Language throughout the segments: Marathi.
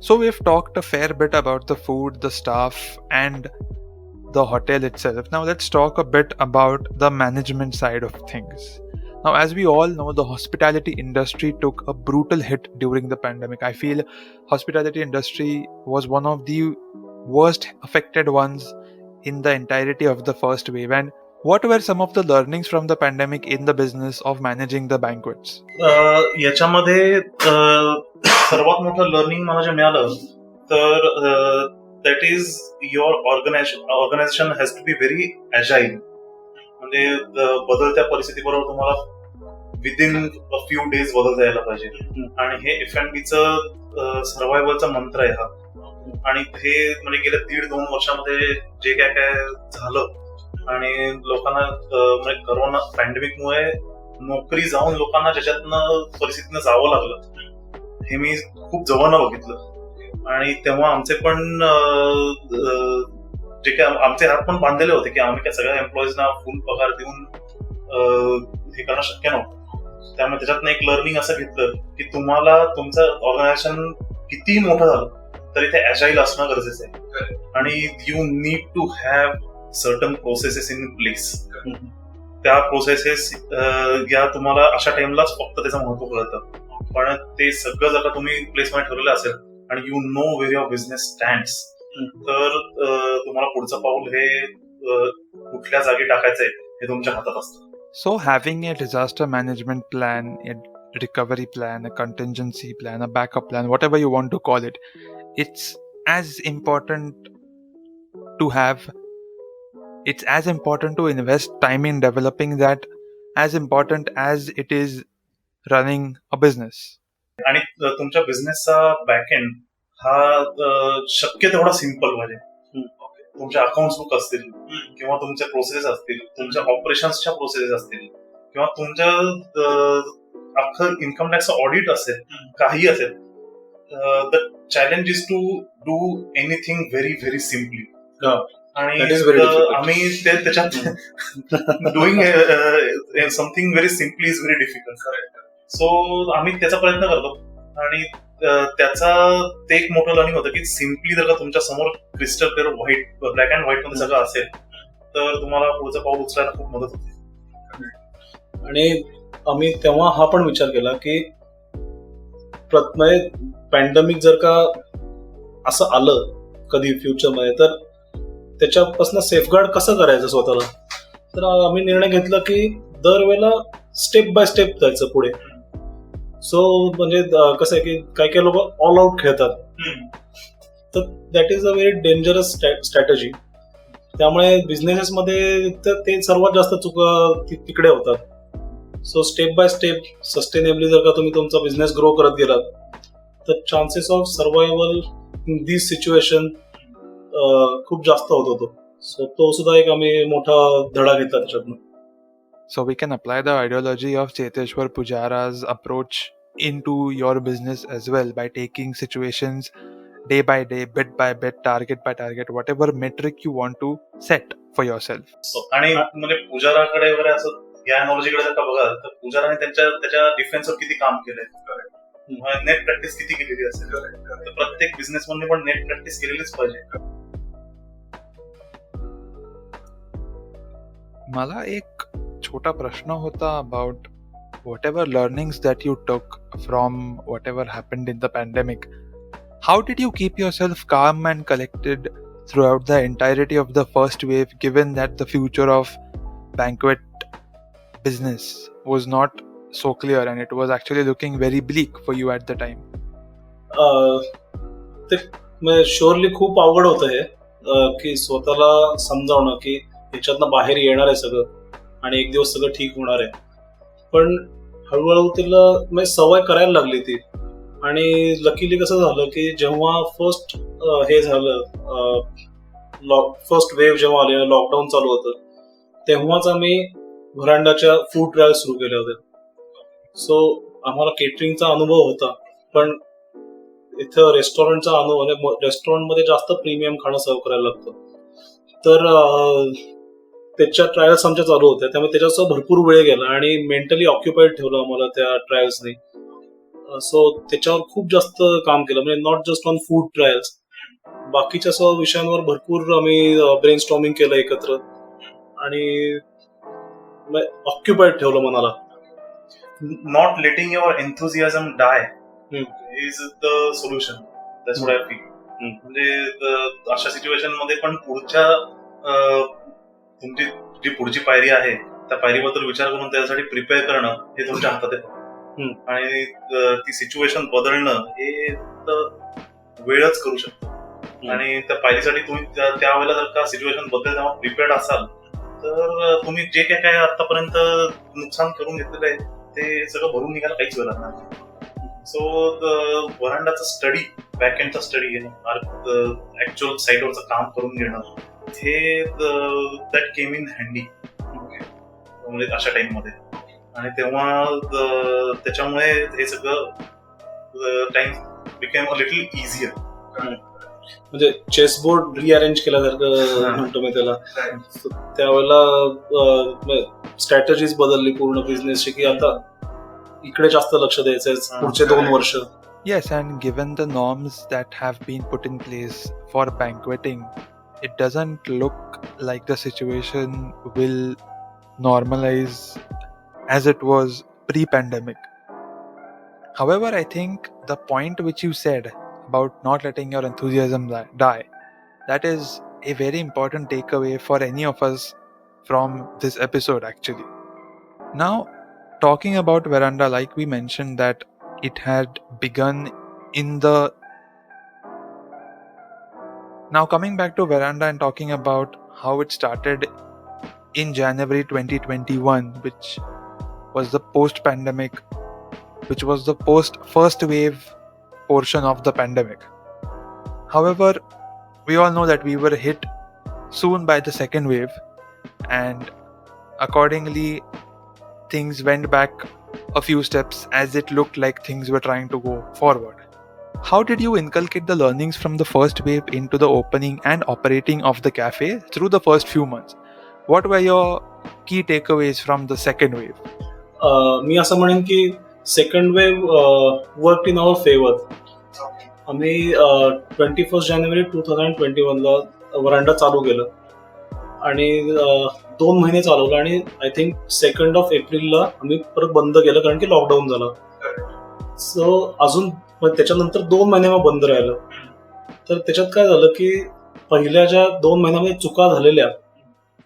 So we've talked a fair bit about the food, the staff, and the hotel itself. Now let's talk a bit about the management side of things. Now, as we all know, the hospitality industry took a brutal hit during the pandemic. I feel hospitality industry was one of the worst affected ones in the entirety of the first wave. And what were some of the learnings from the pandemic in the business of managing the banquets? याच्यामध्ये सर्वात मोठं लर्निंग मला जे मिळालं तर that is your organisation has to be very agile. म्हणजे बदलत्या परिस्थितीबरोबर तुम्हाला विदिन अ फ्यू डेज बदलता यायला पाहिजे. आणि हे F&Bचं सर्व्हायव्हलचा मंत्र आहे हा. आणि हे म्हणजे गेल्या 1.5-2 वर्षामध्ये जे काय काय झालं आणि लोकांना म्हणजे कोरोना पॅन्डेमिकमुळे नोकरी जाऊन लोकांना ज्याच्यातनं परिस्थितीनं जावं लागलं हे मी खूप जवळनं बघितलं. आणि तेव्हा आमचे पण जे काय आमचे हात पण बांधलेले होते की आम्ही काय सगळ्या एम्प्लॉईजना फुल पगार देऊन हे करणं शक्य नव्हतं. त्यामुळे त्याच्यातनं एक लर्निंग असं घेतलं की तुम्हाला तुमचं ऑर्गनायझेशन किती मोठं झालं तरी ते अजाईल असणं गरजेचं आहे. आणि you need to have certain processes in place. त्या प्रोसेसेस या तुम्हाला अशा टाइमलाच फक्त त्याचं महत्व कळतं. पण ते सगळं जर का तुम्ही प्लेसमध्ये ठरवलं असेल आणि you know where your business stands तर तुम्हाला पुढचं पाऊल हे कुठल्या जागी टाकायचंय हे तुमच्या हातात असतं. So having a disaster management plan, a recovery plan, a contingency plan, a backup plan, whatever you want to call it, it's as important to have. It's as important to invest time in developing that as important as it is running a business. आणि तुमच्या बिझनेसचा बॅकएंड हा शक्य तेवढा सिम्पल पाहिजे. तुमचे अकाउंट बुक असतील किंवा तुमचे प्रोसेस असतील, तुमच्या ऑपरेशन्सच्या प्रोसेस असतील किंवा तुमच्या अख्खं इन्कम टॅक्सचं ऑडिट असेल, काही असेल. The challenge is to do anything very very simply. आणि आम्ही त्याच्यात doing something very simply is very difficult. So आम्ही त्याचा प्रयत्न करतो. आणि त्याचा ते एक मोठं लर्निंग होतं की सिम्पली जर का तुमच्या समोर crystal clear white, black and white मध्ये सगळं असेल तर तुम्हाला पुढचं पाऊल उचलायला खूप मदत होते. आणि आम्ही तेव्हा हा पण विचार केला की पॅन्डेमिक जर का असं आलं कधी फ्युचरमध्ये तर त्याच्यापासून सेफगार्ड कसं करायचं स्वतःला. तर आम्ही निर्णय घेतला की दरवेळेला स्टेप बाय स्टेप जायचं पुढे. सो म्हणजे कसं आहे की काही लोक ऑल आउट खेळतात, तर that is a very dangerous strategy. त्यामुळे बिझनेसेसमध्ये तर ते सर्वात जास्त चुका तिकडे होतात. So step by step sustainably जर का तुम्ही तुमचा बिझनेस ग्रो करत गेलात तर chances of survival in this situation खूप जास्त होत होतो. सो तो सुद्धा एक आम्ही मोठा धडा घेतला त्याच्यातनं. So we can apply the ideology of Cheteshwar Pujara's approach into your business as well by taking situations day by day, bit by bit, target by target, whatever metric you want to set for yourself. आणि म्हणजे पुजाराकडे वगैरे असं या एनॉलॉजीकडे जर का बघाल तर पुजाराने त्याच्या डिफेन्सवर किती काम केलंय, नेट प्रॅक्टिस किती केलेली असेल. तर प्रत्येक बिझनेसमॅनने पण नेट प्रॅक्टिस केलेलीच पाहिजे. मला एक छोटा प्रश्न होता about whatever learnings that you took from whatever happened in the pandemic. How did you keep yourself calm and collected throughout the entirety of the first wave, given that the future of banquet business was not so clear and it was actually looking very bleak for you at the time? ते शुअरली खूप अवघड होतं हे की स्वतःला समजावणं की ह्याच्यातनं बाहेर येणार आहे सगळं आणि एक दिवस सगळं ठीक होणार आहे. पण हळूहळू तिला सवय करायला लागली ती. आणि लकीली कसं झालं की जेव्हा फर्स्ट हे झालं, फर्स्ट वेव्ह जेव्हा आली, लॉकडाऊन चालू होतं, तेव्हाच आम्ही व्हरांडाच्या फूड ट्रायल सुरू केल्या होत्या. सो आम्हाला केटरिंगचा अनुभव होता, पण इथं रेस्टॉरंटचा अनुभव, रेस्टॉरंटमध्ये जास्त प्रीमियम खाणं सर्व करायला लागतं. तर त्याच्या ट्रायल्स आमच्या चालू होत्या, त्यामुळे त्याच्यासह भरपूर वेळ गेला आणि मेंटली ऑक्युपाईड ठेवलं आम्हाला त्या ट्रायल्सनी. सो त्याच्यावर खूप जास्त काम केलं, म्हणजे not just on food trials, बाकीच्या सर्व विषयांवर भरपूर आम्ही ब्रेनस्टॉर्मिंग केलं एकत्र आणि ऑक्युपाईड ठेवलं मनाला. Not letting your enthusiasm die is the solution. That's what I feel. म्हणजे अशा सिच्युएशन मध्ये पण पुढच्या तुमची जी पुढची पायरी आहे त्या पायरीबद्दल विचार करून त्यासाठी प्रिपेअर करणं हे तुमच्या हातात आहे. आणि ती सिच्युएशन बदलणं हे वेळच करू शकतो. आणि त्या पायरीसाठी तुम्ही त्यावेळेला जर का सिच्युएशन बदल तेव्हा प्रिपेअर्ड असाल तर तुम्ही जे काय आतापर्यंत नुकसान करून घेतलेलं आहे ते सगळं भरून निघायला काहीच वेळ लागणार नाही. सो वरांडाचा स्टडी, बॅकएंडचा स्टडी घेणं, ऍक्च्युअल साईटवरचं काम करून घेणं हे दॅट केम इन हँडी म्हणजे अशा टाइम मध्ये. आणि तेव्हा त्याच्यामुळे हे सगळं time became a little easier. म्हणजे चेसबोर्ड रिअरेंज केल्यासारखं म्हणतो मी त्याला. त्यावेळेला स्ट्रॅटेजीज बदलली पूर्ण बिझनेसची की आता इकडे जास्त लक्ष द्यायचंय पुढचे 2 वर्ष. Yes, and given the norms that have been put in place for banqueting, it doesn't look like the situation will normalize as it was pre-pandemic. However, I think the point which you said about not letting your enthusiasm die, that is a very important takeaway for any of us from this episode actually. Now, talking about Veranda, like we mentioned that it had begun in the... Now coming back to Veranda and talking about how it started in January 2021, which was the post-pandemic, which was the first wave portion of the pandemic. However, we all know that we were hit soon by the second wave, and accordingly things went back a few steps as it looked like things were trying to go forward. How did you inculcate the learnings from the first wave into the opening and operating of the cafe through the first few months? What were your key takeaways from the second wave? मी असं म्हणेन की second wave work in our favour. आम्ही 21 जानेवारी 2021 वरांडा चालू केलं आणि 2 महिने चालवलं आणि आय थिंक 2 एप्रिलला आम्ही परत बंद केलं कारण की लॉकडाऊन झाला. सो अजून त्याच्यानंतर 2 महिने मग बंद राहिलं. तर त्याच्यात काय झालं की पहिल्या ज्या 2 महिन्यामध्ये चुका झालेल्या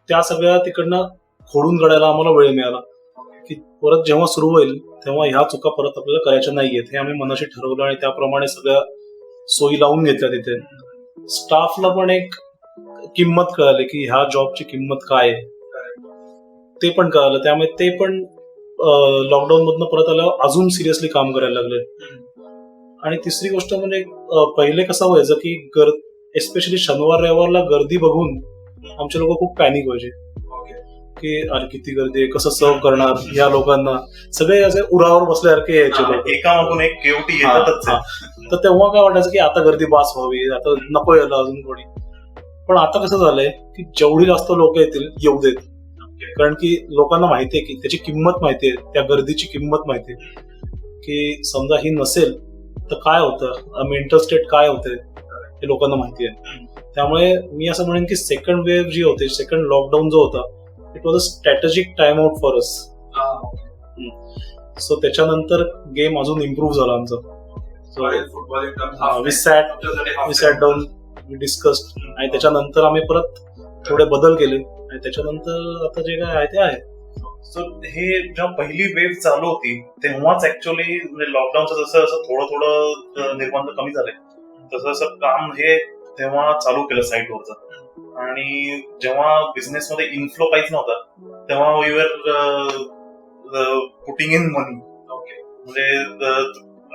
त्या सगळ्या तिकडनं खोडून काढायला आम्हाला वेळ मिळाला की परत जेव्हा सुरू होईल तेव्हा ह्या चुका परत आपल्याला करायच्या नाहीयेत हे आम्ही मनाशी ठरवलं आणि त्याप्रमाणे सगळ्या सोयी लावून घेतल्या. तिथे स्टाफला पण एक किंमत कळाली की ह्या जॉबची किंमत काय आहे ते पण कळालं. त्यामुळे ते पण लॉकडाऊन मधनं परत आल्यावर अजून सिरियसली काम करायला लागले. आणि तिसरी गोष्ट म्हणजे पहिले कसं व्हायचं की एस्पेशली शनिवार रविवारला गर्दी बघून आमचे लोक खूप पॅनिक व्हायचे की अरे किती गर्दी आहे, कसं सर्व करणार या लोकांना. सगळे असे उरावर बसल्यासारखे यायचे एकामागून एक केवटी येतातच. तर तेव्हा काय वाटायचं की आता गर्दी बास व्हावी, आता नको यायला अजून कोणी. पण आता कसं झालंय की जेवढी जास्त लोक येतील येऊ देत, कारण की लोकांना माहितीये की त्याची किंमत माहितीये, त्या गर्दीची किंमत माहितीये की समजा ही नसेल तर काय होतं, मेंटल स्टेट काय होते हे लोकांना माहिती आहे. त्यामुळे मी असं म्हणेन की सेकंड वेव्ह जी होती, सेकंड लॉकडाऊन जो होता, it was a strategic time out for us. So त्याच्यानंतर गेम अजून इम्प्रूव्ह झाला आमचा. We sat down, we discussed आणि त्याच्यानंतर आम्ही परत थोडे बदल केले आणि त्याच्यानंतर आता जे काय आहे ते आहे. सो हे जेव्हा पहिली वेव्ह चालू होती तेव्हाच ऍक्च्युअली म्हणजे लॉकडाऊनचं जसं जसं थोडं निर्बंध कमी झाले तसं जसं काम हे तेव्हा चालू केलं साईटवरचं. आणि जेव्हा बिझनेस मध्ये इन्फ्लो काहीच नव्हता तेव्हा we were putting in money. म्हणजे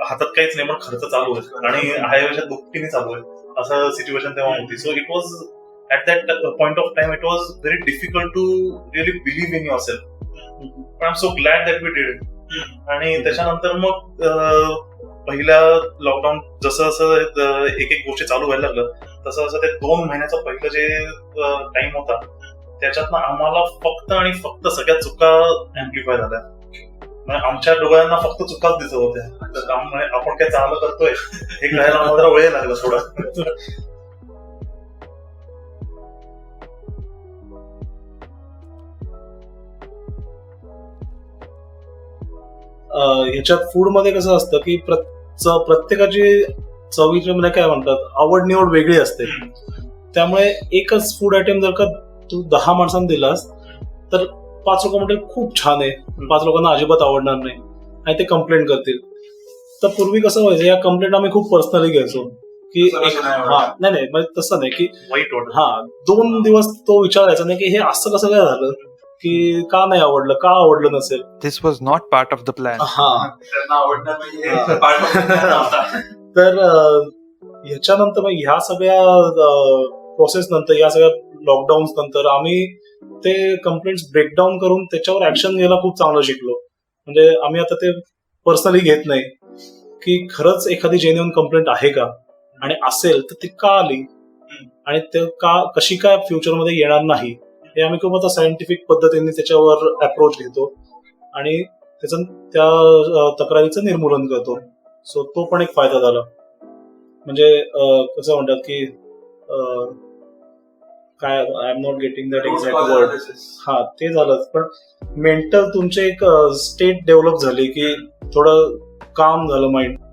हातात काहीच नाही पण खर्च चालू आहे आणि हायवेच्या दुपटीने चालू आहे असं सिच्युएशन तेव्हा होती. So it was at that point of time it was very difficult to really believe in yourself, but I'm so glad that we did it. आणि त्याच्यानंतर मग पहिल्या लॉकडाऊन जसं जसं एक एक गोष्टी चालू व्हायला लागलं तसं जसं ते 2 महिन्याचं पहिलं जे टाइम होता त्याच्यातनं आम्हाला फक्त आणि फक्त सगळ्या चुका ऍम्प्लिफाय झाल्या. म्हणजे आमच्या डोळ्यांना फक्त चुकाच दिसत होत्या. तर त्यामुळे आपण काय चांगलं करतोय हे कळायला मला जरा वेळ लागला थोडा. ह्याच्यात फूड मध्ये कसं असतं की प्रत्येकाची चवीची म्हणजे काय म्हणतात आवड निवड वेगळी असते. त्यामुळे एकच फूड आयटम जर का तू 10 माणसांना दिलास तर 5 लोक म्हणतील खूप छान आहे, 5 लोकांना अजिबात आवडणार नाही आणि ते कंप्लेंट करतील. तर पूर्वी कसं व्हायचं, या कंप्लेंट आम्ही खूप पर्सनली घ्यायचो की नाही म्हणजे तसं नाही की वाईट वाटत. 2 दिवस तो विचारायचा नाही की हे असं कसं काय झालं, की का नाही आवडलं, का आवडलं नसेल. This was not part of the plan. त्यांना आवडणार नाही हे part of the plan होता. तर ह्याच्यानंतर मग ह्या सगळ्या प्रोसेस नंतर, या सगळ्या लॉकडाऊन नंतर आम्ही ते कंप्लेंट्स ब्रेकडाऊन करून त्याच्यावर ऍक्शन घ्यायला खूप चांगलं शिकलो. म्हणजे आम्ही आता ते पर्सनली घेत नाही की खरंच एखादी जेन्युइन कंप्लेंट आहे का, आणि असेल तर ती का आली आणि ते कशी काय फ्युचरमध्ये येणार नाही, हे आम्ही खूप आता सायंटिफिक पद्धतीने त्याच्यावर अप्रोच घेतो आणि त्या तक्रारीचं निर्मूलन करतो. सो तो पण एक फायदा झाला. म्हणजे कसं म्हणतात की काय, I am not getting that exact word. ते झालं, पण मेंटल तुमचे एक स्टेट डेव्हलप झाली की थोडं काम झालं माइंड.